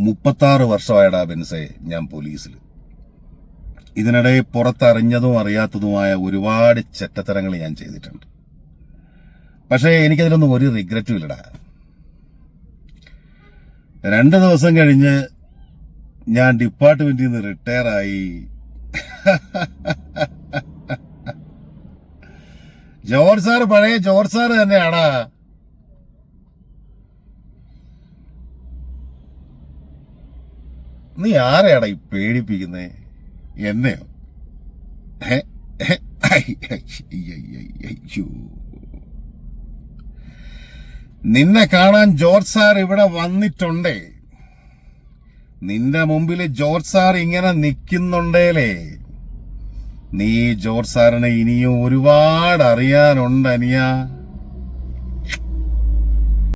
36 വർഷമായടാ ബെൻസേ ഞാൻ പോലീസിൽ. ഇതിനിടെ പുറത്തറിഞ്ഞതും അറിയാത്തതുമായ ഒരുപാട് ചെറ്റത്തരങ്ങൾ ഞാൻ ചെയ്തിട്ടുണ്ട്. പക്ഷേ എനിക്കതിലൊന്നും ഒരു റിഗ്രറ്റും ഇല്ലടാ. 2 ദിവസം കഴിഞ്ഞ് ഞാൻ ഡിപ്പാർട്ട്മെന്റിൽ നിന്ന് റിട്ടയർ ആയി. ജോർജ് സാർ പഴയ ജോർജ് സാർ തന്നെയാടാ. നീ ആരെയാടാ ഈ പേടിപ്പിക്കുന്നേ? എന്നെയോ? അയ്യോ, നിന്നെ കാണാൻ ജോർജ് സാർ ഇവിടെ വന്നിട്ടുണ്ടേ. നിന്റെ മുമ്പിൽ ജോർജ് സാർ ഇങ്ങനെ നിൽക്കുന്നുണ്ടേലേ, നീ ജോർജ് സാറിനെ ഇനിയും ഒരുപാട് അറിയാനുണ്ട് അനിയാ.